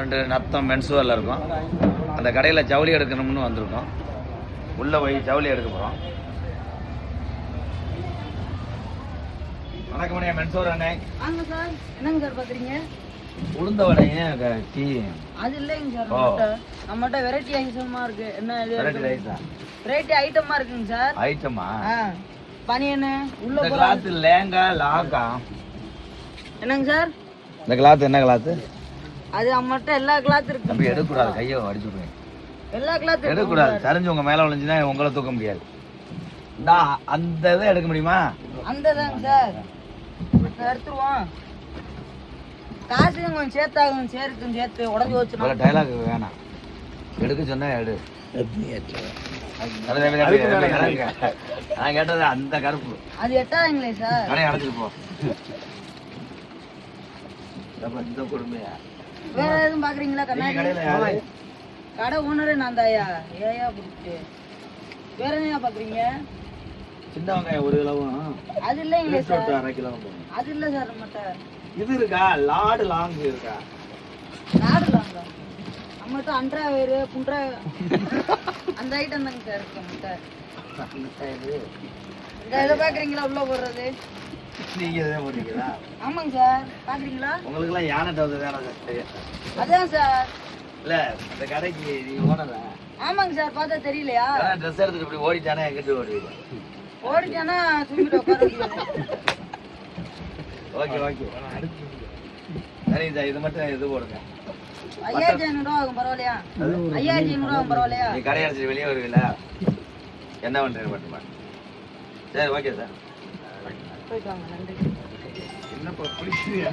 ரெண்டு நத்தம் மென்சுவரில் இருக்கும். அந்த கடையில் ஜவுளி எடுக்கணும்னு வந்திருக்கோம். உள்ளே போய் ஜவுளி எடுக்க போகிறோம். வணக்கம் மணியா, மென்சுவர் அண்ணே. வாங்க சார். என்னங்க சார் பார்க்குறீங்க? உளுந்த வடைங்க டீ. அது இல்லைங்க சார். நம்மகிட்ட வெரைட்டி ஐட்டமா இருக்கு. என்ன இது? வெரைட்டி ஐட்டமா இருக்குங்க சார். ஐட்டமா? பனியனு உள்ள கிளாத் லேங்கா லாக்கா. என்னங்க சார்? இந்த கிளாத் என்ன கிளாத்? அது நம்மகிட்ட எல்லா கிளாத் இருக்கு. அப்படி எடுக்கக்கூடாது, கையை அடிச்சு விடுங்க. எல்லா கிளாத் எடுக்கக்கூடாது, சரிஞ்சு உங்க மேல விழுந்துச்சுன்னா உங்களை தூக்க முடியாது. அந்த இதை எடுக்க முடியுமா? அந்த தாங்க சார். எடுத்துருவோம். காசு கொஞ்சம் சேர்த்தாகும், சேர்த்து உடஞ்சி வச்சு டைலாக் வேணாம். எடுக்க சொன்னா எடு. நான் கேட்டது அந்த கருப்பு. அது எட்டாதுங்களே சார். கடை அடைச்சிட்டு போ. இந்த கொடுமையா? வேற எதுவும் பாக்குறீங்களா? கண்ணாடி கடை ஓனரே நான் தாயா. ஏயா புடிச்சு வேற என்ன பாக்குறீங்க? சின்ன வெங்காயம் 1 கிலோவும். அது இல்லைங்களே சார். 1/2 கிலோ. அது இல்ல சார் நம்மகிட்ட. இது இருக்கா? லாடு லாங் இருக்கா? லாடு லாங்கா? நம்மகிட்ட அன்றா வேறு புன்றா அந்த ஐட்டம் தாங்க சார் இருக்கு நம்மகிட்ட. இந்த இதை பாக்குறீங்களா? உள்ள போடுறது நீங்க எதை போடுறீங்களா? ஆமாங்க சார். பாக்குறீங்களா? உங்களுக்கு எல்லாம் யானை டவுசர் தானே சார்? அதான் சார். இல்ல அந்த கடைக்கு நீ ஓனரா? ஆமாங்க சார். பார்த்தா தெரியலையா? ட்ரெஸ் எடுத்துட்டு இப்படி ஓடிட்டானே எங்கிட்டு ஓடுவீங்க? ஓடிட்டானா தூங்கிட்டு உட்கார. ஓகே ஓகே சரி சார், இது மட்டும் இது போடுங்க. 5500 ஆகும், பரவாயில்லையா? 5500 ஆகும், பரவாயில்லையா? நீ கடை அடிச்சு வெளியே வருவீங்களா? என்ன பண்றீங்க மட்டுமா? சரி ஓகே சார், போயிட்டு வாங்க. நன்றி. என்னப்பா பிடிச்சியா?